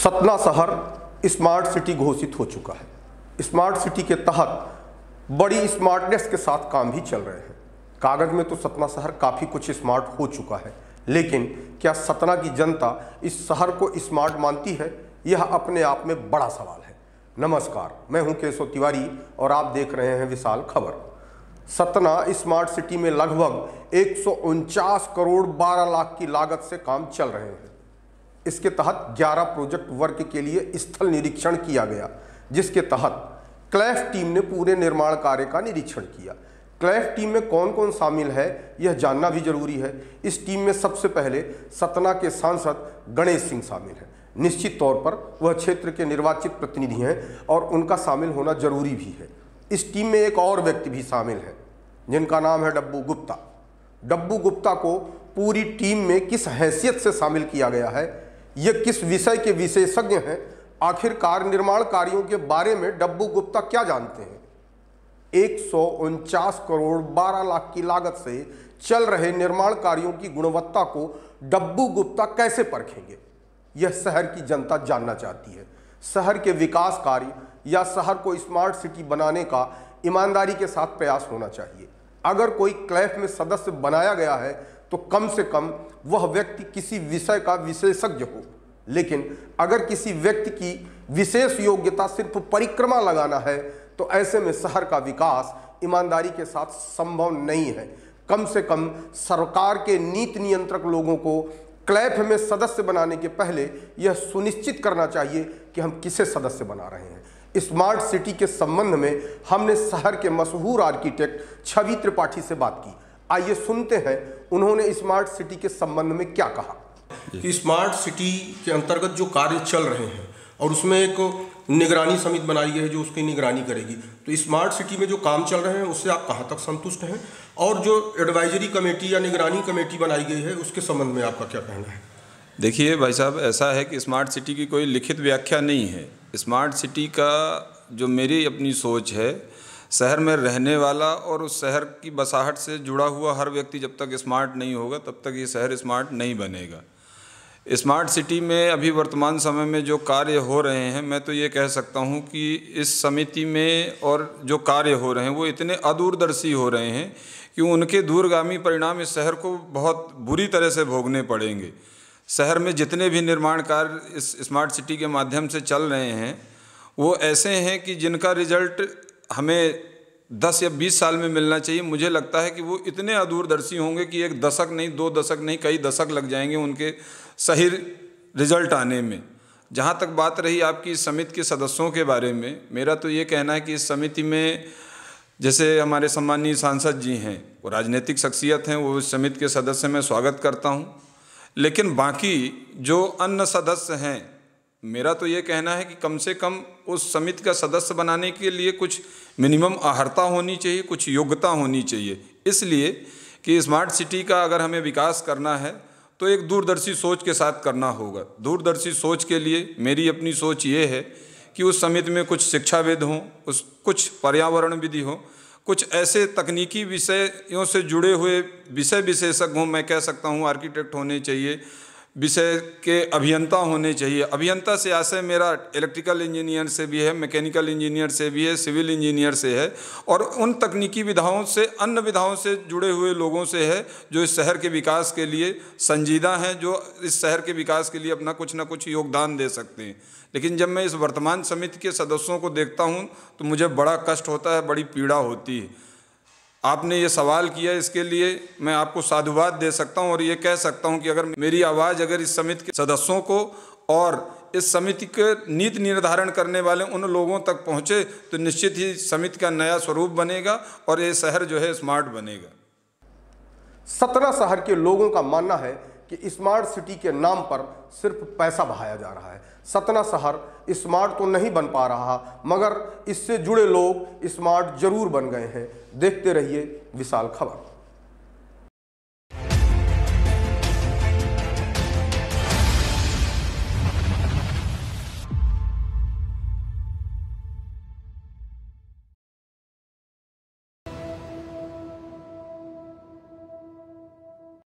सतना शहर smart city घोषित हो चुका है। स्मार्ट सिटी के तहत बड़ी स्मार्टनेस के साथ काम भी चल रहे हैं। कागज में तो सतना शहर काफ़ी कुछ स्मार्ट हो चुका है, लेकिन क्या सतना की जनता इस शहर को स्मार्ट मानती है? यह अपने आप में बड़ा सवाल है। नमस्कार, मैं हूं केशव तिवारी और आप देख रहे हैं विशाल खबर। सतना स्मार्ट सिटी में लगभग 149 करोड़ 12 लाख की लागत से काम चल रहे हैं। इसके तहत 11 प्रोजेक्ट वर्क के लिए स्थल निरीक्षण किया गया, जिसके तहत क्लैफ टीम ने पूरे निर्माण कार्य का निरीक्षण किया। क्लैफ टीम में कौन कौन शामिल है यह जानना भी जरूरी है। इस टीम में सबसे पहले सतना के सांसद गणेश सिंह शामिल हैं। निश्चित तौर पर वह क्षेत्र के निर्वाचित प्रतिनिधि हैं और उनका शामिल होना जरूरी भी है। इस टीम में एक और व्यक्ति भी शामिल है जिनका नाम है डब्बू गुप्ता। डब्बू गुप्ता को पूरी टीम में किस हैसियत से शामिल किया गया है, यह किस विषय के विशेषज्ञ हैं, आखिरकार निर्माण कार्यों के बारे में डब्बू गुप्ता क्या जानते हैं? 149 करोड़ 12 लाख की लागत से चल रहे निर्माण कार्यों की गुणवत्ता को डब्बू गुप्ता कैसे परखेंगे, यह शहर की जनता जानना चाहती है। शहर के विकास कार्य या शहर को स्मार्ट सिटी बनाने का ईमानदारी के साथ प्रयास होना चाहिए। अगर कोई क्लैफ में सदस्य बनाया गया है तो कम से कम वह व्यक्ति किसी विषय का विशेषज्ञ हो, लेकिन अगर किसी व्यक्ति की विशेष योग्यता सिर्फ परिक्रमा लगाना है तो ऐसे में शहर का विकास ईमानदारी के साथ संभव नहीं है। कम से कम सरकार के नीति नियंत्रक लोगों को क्लैफ में सदस्य बनाने के पहले यह सुनिश्चित करना चाहिए कि हम किसे सदस्य बना रहे हैं। स्मार्ट सिटी के संबंध में हमने शहर के मशहूर आर्किटेक्ट छवि त्रिपाठी से बात की। आइए सुनते हैं उन्होंने स्मार्ट सिटी के संबंध में क्या कहा। कि स्मार्ट सिटी के अंतर्गत जो कार्य चल रहे हैं और उसमें एक निगरानी समिति बनाई गई है जो उसकी निगरानी करेगी, तो स्मार्ट सिटी में जो काम चल रहे हैं उससे आप कहाँ तक संतुष्ट हैं? और जो एडवाइजरी कमेटी या निगरानी कमेटी बनाई गई है उसके संबंध में आपका क्या कहना है? देखिए भाई साहब, ऐसा है कि स्मार्ट सिटी की कोई लिखित व्याख्या नहीं है। स्मार्ट सिटी का जो मेरी अपनी सोच है, शहर में रहने वाला और उस शहर की बसाहट से जुड़ा हुआ हर व्यक्ति जब तक स्मार्ट नहीं होगा तब तक ये शहर स्मार्ट नहीं बनेगा। स्मार्ट सिटी में अभी वर्तमान समय में जो कार्य हो रहे हैं, मैं तो ये कह सकता हूँ कि इस समिति में और जो कार्य हो रहे हैं वो इतने अदूरदर्शी हो रहे हैं कि उनके दूरगामी परिणाम इस शहर को बहुत बुरी तरह से भोगने पड़ेंगे। शहर में जितने भी निर्माण कार्य इस स्मार्ट सिटी के माध्यम से चल रहे हैं वो ऐसे हैं कि जिनका रिजल्ट हमें 10 या 20 साल में मिलना चाहिए। मुझे लगता है कि वो इतने अदूरदर्शी होंगे कि 1 दशक नहीं, 2 दशक नहीं, कई दशक लग जाएंगे उनके सही रिजल्ट आने में। जहाँ तक बात रही आपकी इस समिति के सदस्यों के बारे में, मेरा तो ये कहना है कि इस समिति में जैसे हमारे सम्मानीय सांसद जी हैं, वो राजनीतिक शख्सियत हैं, वो इस समिति के सदस्य मैं स्वागत करता हूँ। लेकिन बाकी जो अन्य सदस्य हैं, मेरा तो ये कहना है कि कम से कम उस समिति का सदस्य बनाने के लिए कुछ मिनिमम अर्हता होनी चाहिए, कुछ योग्यता होनी चाहिए। इसलिए कि स्मार्ट सिटी का अगर हमें विकास करना है तो एक दूरदर्शी सोच के साथ करना होगा। दूरदर्शी सोच के लिए मेरी अपनी सोच ये है कि उस समिति में कुछ शिक्षाविद हों, कुछ पर्यावरणविद हों, कुछ ऐसे तकनीकी विषयों से जुड़े हुए विषय विशेषज्ञ हों। मैं कह सकता हूँ आर्किटेक्ट होने चाहिए, विषय के अभियंता होने चाहिए। अभियंता से आशय मेरा इलेक्ट्रिकल इंजीनियर से भी है, मैकेनिकल इंजीनियर से भी है, सिविल इंजीनियर से है और उन तकनीकी विधाओं से, अन्य विधाओं से जुड़े हुए लोगों से है जो इस शहर के विकास के लिए संजीदा हैं, जो इस शहर के विकास के लिए अपना कुछ ना कुछ योगदान दे सकते हैं। लेकिन जब मैं इस वर्तमान समिति के सदस्यों को देखता हूँ तो मुझे बड़ा कष्ट होता है, बड़ी पीड़ा होती है। आपने ये सवाल किया, इसके लिए मैं आपको साधुवाद दे सकता हूं और ये कह सकता हूं कि अगर मेरी आवाज़ अगर इस समिति के सदस्यों को और इस समिति के नीति निर्धारण करने वाले उन लोगों तक पहुंचे तो निश्चित ही समिति का नया स्वरूप बनेगा और ये शहर जो है स्मार्ट बनेगा। सतना शहर के लोगों का मानना है कि स्मार्ट सिटी के नाम पर सिर्फ पैसा बहाया जा रहा है। सतना शहर स्मार्ट तो नहीं बन पा रहा, मगर इससे जुड़े लोग स्मार्ट जरूर बन गए हैं। देखते रहिए विशाल खबर।